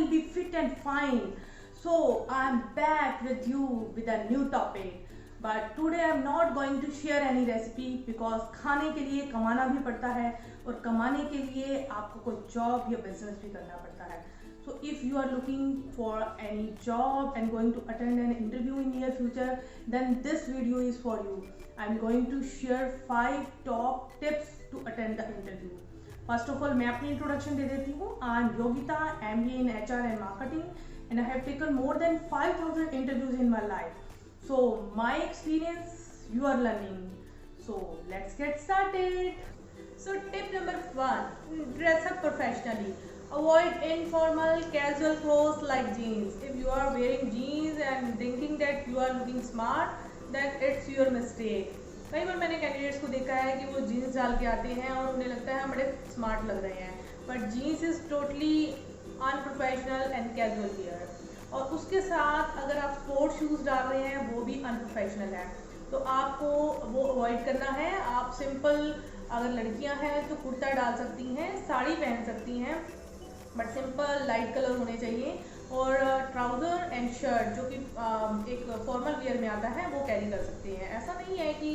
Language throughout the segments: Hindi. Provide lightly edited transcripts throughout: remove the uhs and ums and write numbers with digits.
will be fit and fine. So I'm back with you with a new topic. But today I'm not going to share any recipe because खाने के लिए कमाना भी पड़ता है और कमाने के लिए आपको कोई जॉब या बिजनेस भी करना पड़ता है. So if you are looking for any job and going to attend an interview in near future, then this video is for you. I'm going to share 5 top tips to attend the interview. First of all, मैं अपनी introduction दे देती हूँ. I'm Yogita, MBA in HR and Marketing, and I have taken more than 5,000 interviews in my life. So my experience, you are learning. So let's get started. So tip number 1, dress up professionally. Avoid informal casual clothes like jeans. If you are wearing jeans and thinking that you are looking smart, then it's your mistake. कई बार मैंने कैंडिडेट्स को देखा है कि वो जीन्स डाल के आते हैं और उन्हें लगता है हम बड़े स्मार्ट लग रहे हैं, but jeans is totally unprofessional and casual wear. और उसके साथ अगर आप स्पोर्ट्स शूज़ डाल रहे हैं वो भी अनप्रोफेशनल है, तो आपको वो अवॉइड करना है. आप सिंपल, अगर लड़कियां हैं तो कुर्ता डाल सकती हैं, साड़ी पहन सकती हैं, बट सिंपल लाइट कलर होने चाहिए. और ट्राउज़र एंड शर्ट जो कि एक फॉर्मल वियर में आता है वो कैरी कर सकते हैं. ऐसा नहीं है कि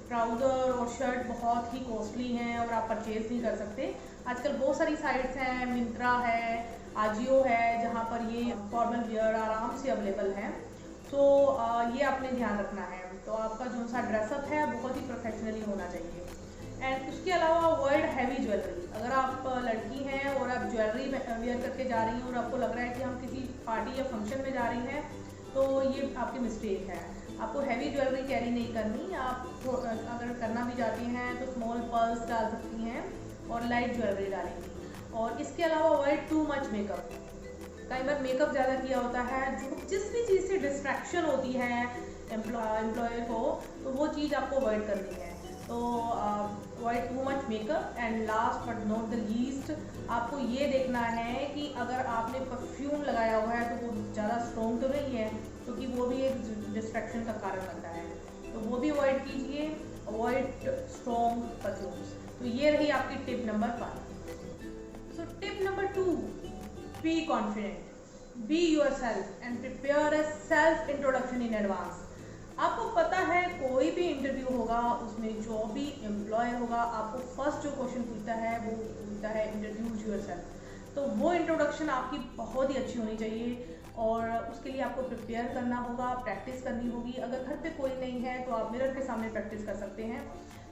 ट्राउज़र और शर्ट बहुत ही कॉस्टली हैं और आप परचेज़ नहीं कर सकते. आजकल बहुत सारी साइट्स हैं, मिंत्रा है, आजियो है, जहाँ पर ये फॉर्मल वियर आराम से अवेलेबल हैं. तो ये आपने ध्यान रखना है. तो आपका जो सा ड्रेसअप है बहुत ही प्रोफेशनली होना चाहिए. एंड उसके अलावा अवॉइड हैवी ज्वेलरी. अगर आप लड़की हैं और आप ज्वेलरी वेयर करके जा रही हैं और आपको लग रहा है कि हम किसी पार्टी या फंक्शन में जा रही हैं, तो ये आपकी मिस्टेक है. आपको हैवी ज्वेलरी कैरी नहीं करनी. आप अगर करना भी जाती हैं तो स्मॉल पर्ल्स डाल सकती हैं और लाइट ज्वेलरी डालेंगी. और इसके अलावा अवॉइड टू मच मेकअप. कई बार मेकअप ज़्यादा किया होता है, जो जिस भी चीज़ से डिस्ट्रैक्शन होती है एम्प्लॉयर को, तो वो चीज़ आपको अवॉइड करनी है. तो avoid too much makeup. And last but not the least, आपको ये देखना है कि अगर आपने परफ्यूम लगाया हुआ है तो वो ज़्यादा स्ट्रॉन्ग तो नहीं है, क्योंकि वो भी एक डिस्ट्रैक्शन का कारण बनता है. तो वो भी अवॉइड कीजिए. Avoid strong perfumes. तो ये रही आपकी tip number 1. So tip number 2, be confident. Be your self and prepare a self introduction in advance. आपको पता है कोई भी इंटरव्यू होगा, उसमें जो भी एम्प्लॉयर होगा, आपको फर्स्ट जो क्वेश्चन पूछता है वो पूछता है इंट्रोड्यूस योरसेल्फ. तो वो इंट्रोडक्शन आपकी बहुत ही अच्छी होनी चाहिए और उसके लिए आपको प्रिपेयर करना होगा, प्रैक्टिस करनी होगी. अगर घर पे कोई नहीं है तो आप मिरर के सामने प्रैक्टिस कर सकते हैं.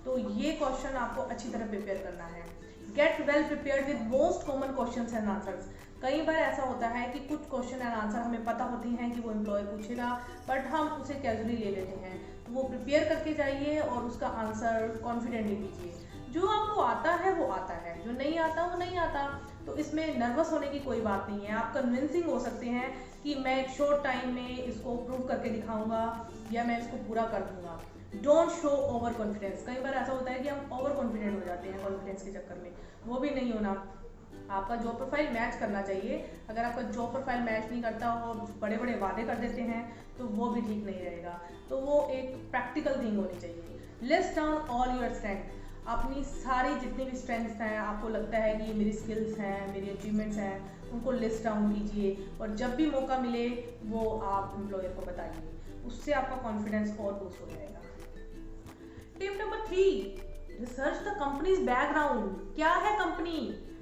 तो ये क्वेश्चन आपको अच्छी तरह प्रिपेयर करना है. Get well prepared with most common questions and answers. कई बार ऐसा होता है कि कुछ क्वेश्चन एंड आंसर हमें पता होते हैं कि वो एम्प्लॉय पूछेगा, बट हम उसे कैजुअली ले लेते हैं. तो वो प्रिपेयर करके जाइए और उसका आंसर कॉन्फिडेंटली दीजिए. जो आपको आता है वो आता है, जो नहीं आता वो नहीं आता. तो इसमें नर्वस होने की कोई बात नहीं है. आप कन्विंसिंग हो सकते हैं कि मैं एक शॉर्ट टाइम में इसको प्रूव करके दिखाऊंगा या मैं इसको पूरा कर दूंगा. Don't show over confidence. कई बार ऐसा होता है कि हम ओवर कॉन्फिडेंट हो जाते हैं कॉन्फिडेंस के चक्कर में. वो भी नहीं होना. आपका जॉब प्रोफाइल मैच करना चाहिए. अगर आपका जॉब प्रोफाइल मैच नहीं करता और बड़े बड़े वादे कर देते हैं तो वो भी ठीक नहीं रहेगा. तो वो एक प्रैक्टिकल थिंग होनी चाहिए. List down all your strength. अपनी सारी जितनी भी स्ट्रेंथ्स हैं, आपको लगता है कि ये मेरी स्किल्स हैं, मेरी अचीवमेंट्स हैं, उनको लिस्ट डाउन कीजिए और जब भी मौका मिले वो आप एम्प्लॉयर को बताइए. उससे आपका कॉन्फिडेंस और बूस्ट हो जाएगा. Tip number 3, research the companies background. क्या है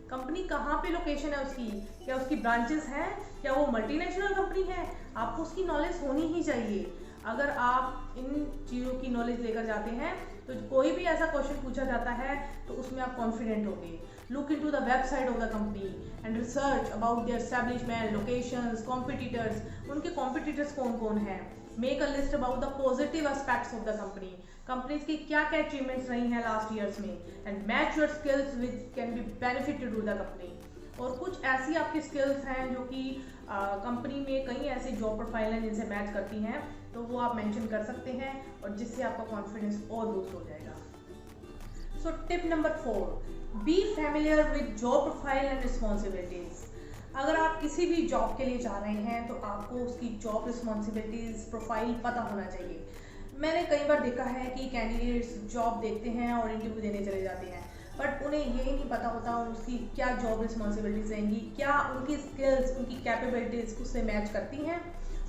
कंपनी कहाँ पे लोकेशन है उसकी, क्या उसकी ब्रांचेस हैं, क्या वो मल्टीनेशनल कंपनी है. आपको उसकी नॉलेज होनी ही चाहिए. अगर आप इन चीज़ों की नॉलेज लेकर जाते हैं तो कोई भी ऐसा क्वेश्चन पूछा जाता है तो उसमें आप कॉन्फिडेंट होंगे. Look into the website of the company and research about their establishment, locations, competitors. उनके कॉम्पिटिटर्स कौन कौन हैं. Make a list about the positive aspects of the company. Companies की क्या क्या अचीवमेंट्स रही हैं लास्ट ईयर्स में. And match your skills which can be benefited to the company. और कुछ ऐसी आपकी स्किल्स हैं जो कि कंपनी में कई ऐसे जॉब प्रोफाइल हैं जिनसे मैच करती हैं, तो वो आप मेंशन कर सकते हैं और जिससे आपका कॉन्फिडेंस और बूस्ट हो जाएगा. So tip number 4, B familiar with job profile and responsibilities. अगर आप किसी भी जॉब के लिए जा रहे हैं तो आपको उसकी जॉब रिस्पॉन्सिबिलिटीज प्रोफाइल पता होना चाहिए. मैंने कई बार देखा है कि कैंडिडेट्स जॉब देखते हैं और इंटरव्यू देने चले जाते हैं, बट उन्हें ये नहीं पता होता उसकी क्या जॉब रिस्पॉन्सिबिलिटीज रहेंगी, क्या उनकी स्किल्स, उनकी कैपेबिलिटीज उससे मैच करती हैं,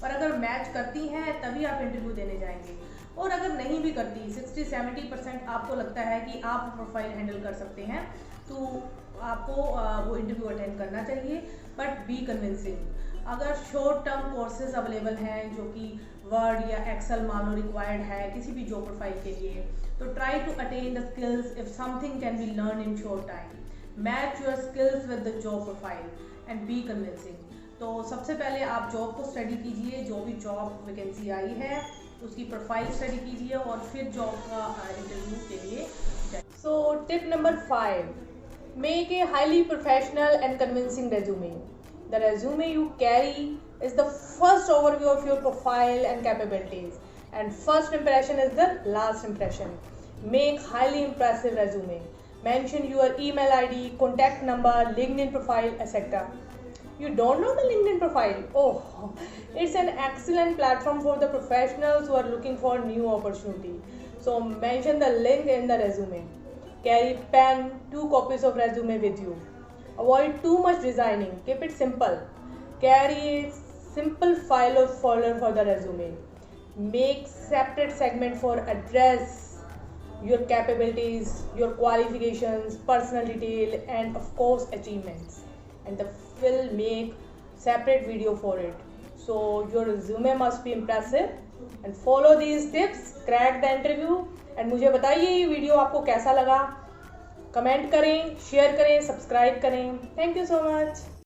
और अगर मैच करती हैं तभी आप इंटरव्यू देने जाएंगे। और अगर नहीं भी करती, 60-70% आपको लगता है कि आप प्रोफाइल हैंडल कर सकते हैं, तो आपको वो इंटरव्यू अटेंड करना चाहिए, बट बी कन्विंसिंग। अगर शॉर्ट टर्म कोर्सेज अवेलेबल हैं जो कि वर्ड या एक्सेल मान लो रिक्वायर्ड है किसी भी जॉब प्रोफाइल के लिए, तो try to attain the skills if something can be learn in short time. Match your skills with the job profile and be convincing. तो सबसे पहले आप जॉब को स्टडी कीजिए, जो भी जॉब वैकेंसी आई है उसकी प्रोफाइल स्टडी कीजिए और फिर जॉब का इंटरव्यू के लिए जाइए। So tip number 5, make a highly professional and convincing resume. The resume you carry is the first overview of your profile and capabilities, and first impression is the last impression. Make highly impressive resume. Mention your email ID, contact number, LinkedIn profile, etc. You don't know the LinkedIn profile? Oh, it's an excellent platform for the professionals who are looking for new opportunity. So mention the link in the resume. Carry pen, 2 copies of resume with you. Avoid too much designing. Keep it simple. Carry a simple file or folder for the resume. Make separate segment for address your capabilities, your qualifications, personal detail, and of course achievements. And will make separate video for it. So your resume must be impressive. And follow these tips. Crack the interview. And मुझे बताइए ये वीडियो आपको कैसा लगा। कमेंट करें, शेयर करें, सब्सक्राइब करें। Thank you so much.